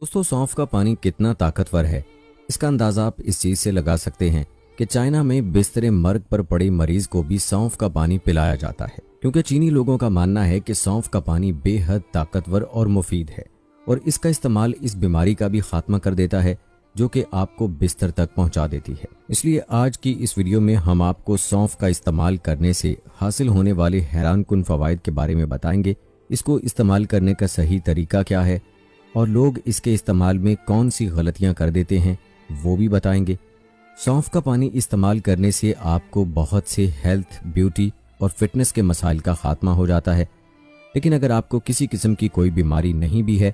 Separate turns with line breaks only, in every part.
दोस्तों, सौंफ का पानी कितना ताकतवर है इसका अंदाजा आप इस चीज से लगा सकते हैं कि चाइना में बिस्तरे मर्ग पर पड़े मरीज को भी सौंफ का पानी पिलाया जाता है, क्योंकि चीनी लोगों का मानना है कि सौंफ का पानी बेहद ताकतवर और मुफीद है और इसका इस्तेमाल इस बीमारी का भी खात्मा कर देता है जो कि आपको बिस्तर तक पहुंचा देती है। इसलिए आज की इस वीडियो में हम आपको सौंफ का इस्तेमाल करने से हासिल होने वाले हैरानकुन फवाइद के बारे में बताएंगे। इसको इस्तेमाल करने का सही तरीका क्या है और लोग इसके इस्तेमाल में कौन सी गलतियां कर देते हैं वो भी बताएंगे। सौंफ का पानी इस्तेमाल करने से आपको बहुत से हेल्थ, ब्यूटी और फिटनेस के मसाइल का खात्मा हो जाता है, लेकिन अगर आपको किसी किस्म की कोई बीमारी नहीं भी है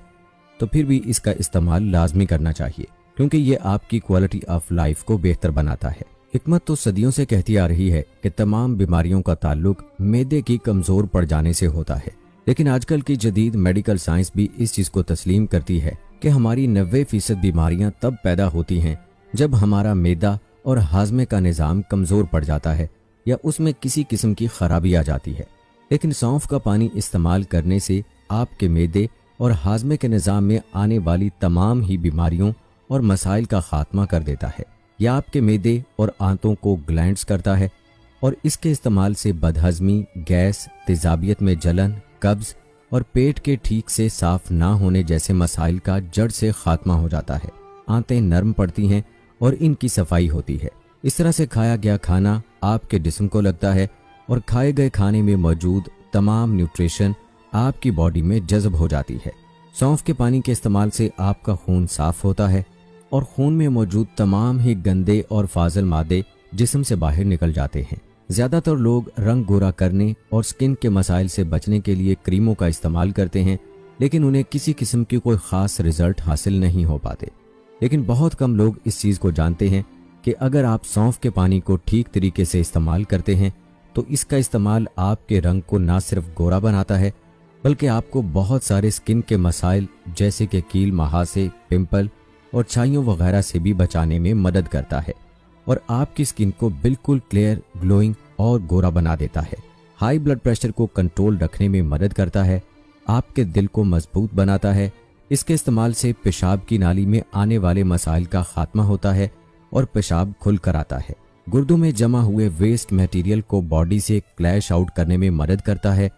तो फिर भी इसका इस्तेमाल लाजमी करना चाहिए, क्योंकि ये आपकी क्वालिटी ऑफ लाइफ को बेहतर बनाता है। हिकमत तो सदियों से कहती आ रही है कि तमाम बीमारियों का ताल्लुक मैदे की कमजोर पड़ जाने से होता है, लेकिन आजकल की जदीद मेडिकल साइंस भी इस चीज को तस्लीम करती है कि हमारी 90% बीमारियां तब पैदा होती हैं जब हमारा मैदा और हाजमे का निज़ाम कमजोर पड़ जाता है या उसमें किसी किस्म की खराबी आ जाती है। लेकिन सौंफ का पानी इस्तेमाल करने से आपके मैदे और हाजमे के निज़ाम में आने वाली तमाम ही बीमारियों और मसाइल का खात्मा कर देता है। यह आपके मैदे और आंतों को ग्लैंड्स करता है और इसके इस्तेमाल से बदहजमी, गैस, तेजाबियत में जलन, कब्ज और पेट के ठीक से साफ ना होने जैसे मसाइल का जड़ से खात्मा हो जाता है। आंतें नरम पड़ती हैं और इनकी सफाई होती है। इस तरह से खाया गया खाना आपके जिस्म को लगता है और खाए गए खाने में मौजूद तमाम न्यूट्रिशन आपकी बॉडी में जज़ब हो जाती है। सौंफ के पानी के इस्तेमाल से आपका खून साफ होता है और खून में मौजूद तमाम ही गंदे और फाजल मादे जिस्म से बाहर निकल जाते हैं। ज्यादातर लोग रंग गोरा करने और स्किन के मसाइल से बचने के लिए क्रीमों का इस्तेमाल करते हैं, लेकिन उन्हें किसी किस्म की कोई खास रिजल्ट हासिल नहीं हो पाते। लेकिन बहुत कम लोग इस चीज को जानते हैं कि अगर आप सौंफ के पानी को ठीक तरीके से इस्तेमाल करते हैं तो इसका इस्तेमाल आपके रंग को ना सिर्फ गोरा बनाता है बल्कि आपको बहुत सारे स्किन के मसाइल जैसे कि कील, महासे, पिंपल और छाइयों वगैरह से भी बचाने में मदद करता है और आपकी स्किन को बिल्कुल क्लियर, ग्लोइंग और गोरा बना देता है। हाई ब्लड प्रेशर को कंट्रोल रखने में मदद करता है, आपके दिल को मजबूत बनाता है। इसके इस्तेमाल से पेशाब की नाली में आने वाले मसाइल का खात्मा होता है और पेशाब खुल कर आता है। गुर्दों में जमा हुए वेस्ट मटेरियल को बॉडी से क्लैश आउट करने में मदद करता है।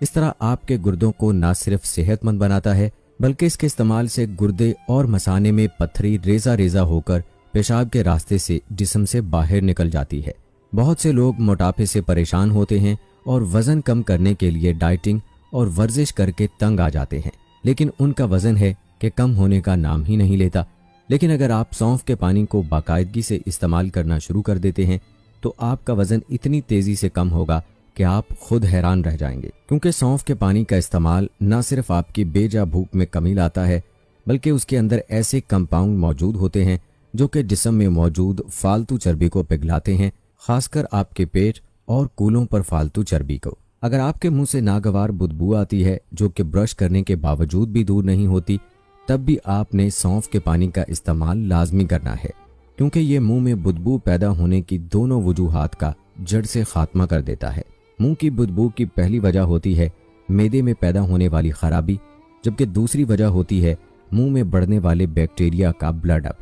इस तरह आपके गुर्दों को न सिर्फ सेहतमंद बनाता है बल्कि इसके इस्तेमाल से गुर्दे और मसाने में पत्थरी रेजा रेजा होकर पेशाब के रास्ते से जिस्म से बाहर निकल जाती है। बहुत से लोग मोटापे से परेशान होते हैं और वजन कम करने के लिए डाइटिंग और वर्जिश करके तंग आ जाते हैं, लेकिन उनका वजन है कि कम होने का नाम ही नहीं लेता। लेकिन अगर आप सौंफ के पानी को बाकायदगी से इस्तेमाल करना शुरू कर देते हैं तो आपका वजन इतनी तेजी से कम होगा कि आप खुद हैरान रह जाएंगे, क्योंकि सौंफ के पानी का इस्तेमाल न सिर्फ आपकी बेजा भूख में कमी लाता है बल्कि उसके अंदर ऐसे कंपाउंड मौजूद होते हैं जो कि जिस्म में मौजूद फालतू चर्बी को पिघलाते हैं, खासकर आपके पेट और कूलों पर फालतू चर्बी को। अगर आपके मुंह से नागवार बदबू आती है जो कि ब्रश करने के बावजूद भी दूर नहीं होती, तब भी आपने सौंफ के पानी का इस्तेमाल लाजमी करना है, क्योंकि ये मुंह में बदबू पैदा होने की दोनों वजूहात का जड़ से खात्मा कर देता है। मुंह की बदबू की पहली वजह होती है मैदे में पैदा होने वाली खराबी, जबकि दूसरी वजह होती है मुंह में बढ़ने वाले बैक्टीरिया का ब्लड अप।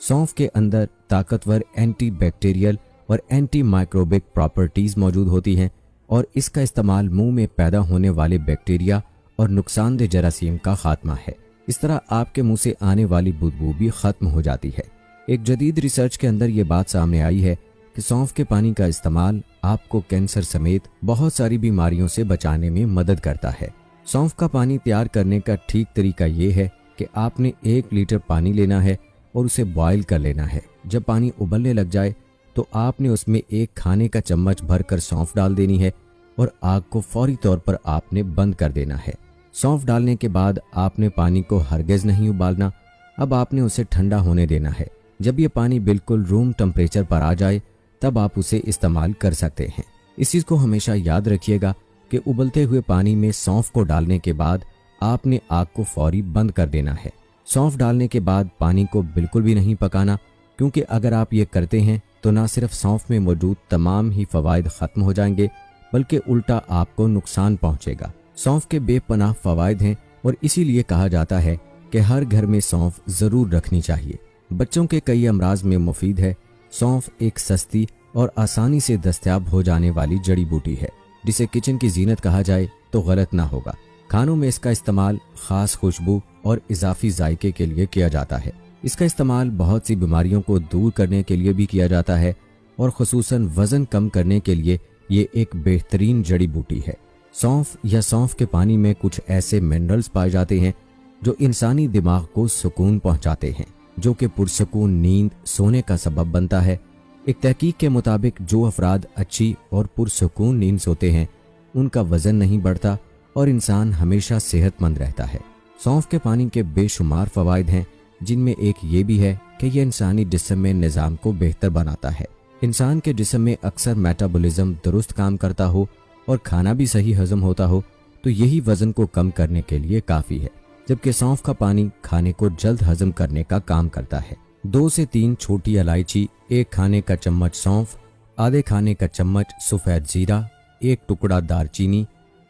सौंफ के अंदर ताकतवर एंटी बैक्टीरियल और एंटी माइक्रोबिक प्रॉपर्टीज मौजूद होती हैं और इसका इस्तेमाल मुंह में पैदा होने वाले बैक्टीरिया और नुकसानदेह जरासीम का खात्मा है। इस तरह आपके मुंह से आने वाली बदबू भी खत्म हो जाती है। एक जदीद रिसर्च के अंदर ये बात सामने आई है कि सौंफ के पानी का इस्तेमाल आपको कैंसर समेत बहुत सारी बीमारियों से बचाने में मदद करता है। सौंफ का पानी तैयार करने का ठीक तरीका ये है कि आपने 1 लीटर पानी लेना है और उसे बॉयल कर लेना है। जब पानी उबलने लग जाए तो आपने उसमें 1 खाने का चम्मच भरकर सौंफ डाल देनी है और आग को फौरी तौर पर आपने बंद कर देना है। सौंफ डालने के बाद आपने पानी को हरगिज़ नहीं उबालना, अब आपने उसे ठंडा होने देना है। जब ये पानी बिल्कुल रूम टेम्परेचर पर आ जाए तब आप उसे इस्तेमाल कर सकते हैं। इस चीज़ को हमेशा याद रखिएगा कि उबलते हुए पानी में सौंफ को डालने के बाद आपने आग को फौरी बंद कर देना है। सौंफ डालने के बाद पानी को बिल्कुल भी नहीं पकाना, क्योंकि अगर आप ये करते हैं तो ना सिर्फ सौंफ में मौजूद तमाम ही फवाइद खत्म हो जाएंगे बल्कि उल्टा आपको नुकसान पहुंचेगा। सौंफ के बेपनाह फवाइद हैं और इसीलिए कहा जाता है कि हर घर में सौंफ जरूर रखनी चाहिए। बच्चों के कई अमराज में मुफीद है। सौंफ एक सस्ती और आसानी से दस्तयाब हो जाने वाली जड़ी बूटी है जिसे किचन की जीनत कहा जाए तो गलत ना होगा। खानों में इसका इस्तेमाल खास खुशबू और इजाफी जायके के लिए किया जाता है। इसका इस्तेमाल बहुत सी बीमारियों को दूर करने के लिए भी किया जाता है और खुसूसन वजन कम करने के लिए ये एक बेहतरीन जड़ी बूटी है। सौंफ या सौंफ के पानी में कुछ ऐसे मिनरल्स पाए जाते हैं जो इंसानी दिमाग को सुकून पहुंचाते हैं, जो कि पुरसकून नींद सोने का सबब बनता है। एक तहकीक के मुताबिक जो अफराद अच्छी और पुरसकून नींद सोते हैं उनका वजन नहीं बढ़ता और इंसान हमेशा सेहतमंद रहता है। सौंफ के पानी के बेशुमार फवायद हैं, जिनमें एक ये भी है कि यह इंसानी जिस्म में निज़ाम को बेहतर बनाता है। इंसान के जिस्म में अक्सर मेटाबॉलिज्म दुरुस्त काम करता हो और खाना भी सही हजम होता हो तो यही वजन को कम करने के लिए काफ़ी है, जबकि सौंफ का पानी खाने को जल्द हजम करने का काम करता है। 2 से 3 छोटी इलायची, 1 खाने का चम्मच सौंफ, आधे खाने का चम्मच सफ़ेद जीरा, 1 टुकड़ा दालचीनी,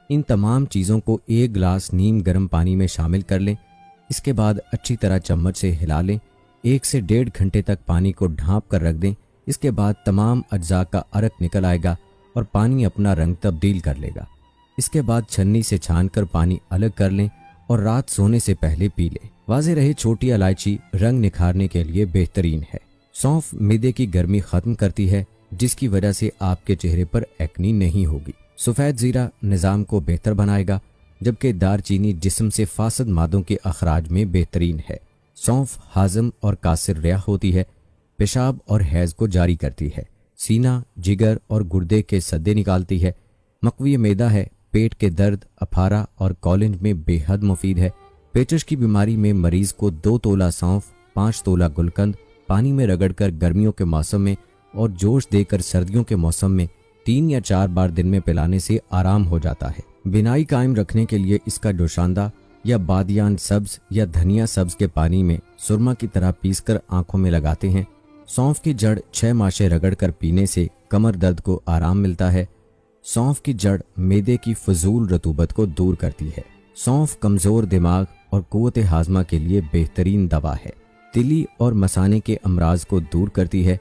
इन तमाम चीज़ों को 1 गिलास नीम गर्म पानी में शामिल कर लें। इसके बाद अच्छी तरह चम्मच से हिला लें। 1 से 1.5 घंटे तक पानी को ढाँप कर रख दें। इसके बाद तमाम अज्जा का अरक निकल आएगा और पानी अपना रंग तब्दील कर लेगा। इसके बाद छन्नी से छानकर पानी अलग कर लें और रात सोने से पहले पी लें। वाज़ेह रहे, छोटी इलायची रंग निखारने के लिए बेहतरीन है। सौंफ मिदे की गर्मी खत्म करती है, जिसकी वजह से आपके चेहरे पर एक्नी नहीं होगी। सफ़ेद जीरा निज़ाम को बेहतर बनाएगा, जबकि दारचीनी जिस्म से फासद मादों के अखराज में बेहतरीन है। सौंफ हाजम और कासिर रिया होती है, पेशाब और हैज़ को जारी करती है, सीना, जिगर और गुर्दे के सद्दे निकालती है, मकवी मैदा है, पेट के दर्द, अफारा और कॉलिंज में बेहद मुफीद है। पेचश की बीमारी में मरीज को 2 तोला सौंफ, 5 तोला गुलकंद पानी में रगड़कर गर्मियों के मौसम में और जोश देकर सर्दियों के मौसम में 3 या 4 बार दिन में पिलाने से आराम हो जाता है। बिनाई कायम रखने के लिए इसका जोशांदा या बादियान सब्ज या धनिया सब्ज के पानी में सुरमा की तरह पीसकर आंखों में लगाते हैं। सौंफ की जड़ 6 माशे रगड़कर पीने से कमर दर्द को आराम मिलता है। सौंफ की जड़ मैदे की फजूल रतूबत को दूर करती है। सौंफ कमज़ोर दिमाग और कुव्वत हाजमा के लिए बेहतरीन दवा है। तिली और मसाने के अमराज को दूर करती है।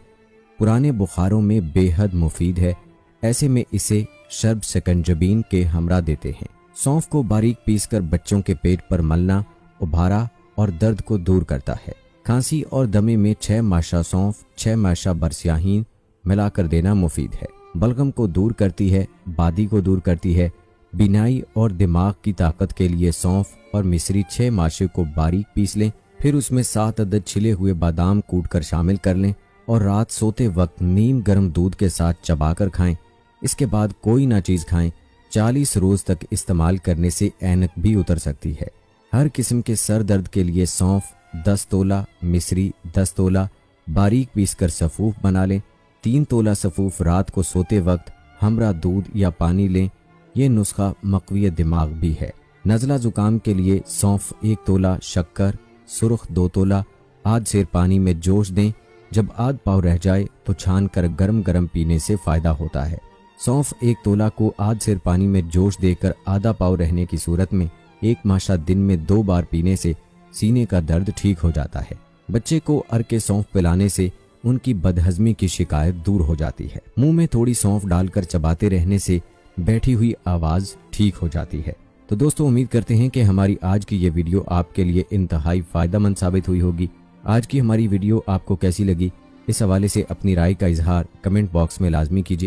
पुराने बुखारों में बेहद मुफीद है। ऐसे में इसे शर्ब सकंजबीन के हमरा देते हैं। सौंफ को बारीक पीसकर बच्चों के पेट पर मलना उभारा और दर्द को दूर करता है। खांसी और दमे में 6 माशा सौंफ, 6 माशा बरसियाहीन मिलाकर देना मुफीद है। बलगम को दूर करती है, बादी को दूर करती है। बिनाई और दिमाग की ताकत के लिए सौंफ और मिश्री 6 माशे को बारीक पीस लें, फिर उसमें 7 अदद छिले हुए बादाम कूटकर शामिल कर लें और रात सोते वक्त नीम गर्म दूध के साथ चबाकर खाएं। इसके बाद कोई ना चीज़ खाएं। 40 रोज तक इस्तेमाल करने से ऐनक भी उतर सकती है। हर किस्म के सर दर्द के लिए सौंफ 10 तोला, मिश्री 10 तोला बारीक पीसकर सफ़ूफ बना लें। 3 तोला सफ़ूफ रात को सोते वक्त हमरा दूध या पानी लें। ये नुस्खा मकवी दिमाग भी है। नज़ला ज़ुकाम के लिए सौंफ 1 तोला, शक्कर सुर्ख 2 तोला आध सेर पानी में जोश दें। जब आध पाव रह जाए तो छान कर गरम गरम पीने से फ़ायदा होता है। सौंफ 1 तोला को आध सेर पानी में जोश देकर आधा पाव रहने की सूरत में 1 माशा दिन में 2 बार पीने से सीने का दर्द ठीक हो जाता है। बच्चे को अर के सौंफ पिलाने से उनकी बदहजमी की शिकायत दूर हो जाती है। मुंह में थोड़ी सौंफ डालकर चबाते रहने से बैठी हुई आवाज़ ठीक हो जाती है। तो दोस्तों, उम्मीद करते हैं कि हमारी आज की ये वीडियो आपके लिए इंतहाई फ़ायदेमंद साबित हुई होगी। आज की हमारी वीडियो आपको कैसी लगी, इस हवाले से अपनी राय का इजहार कमेंट बॉक्स में लाजमी कीजिए।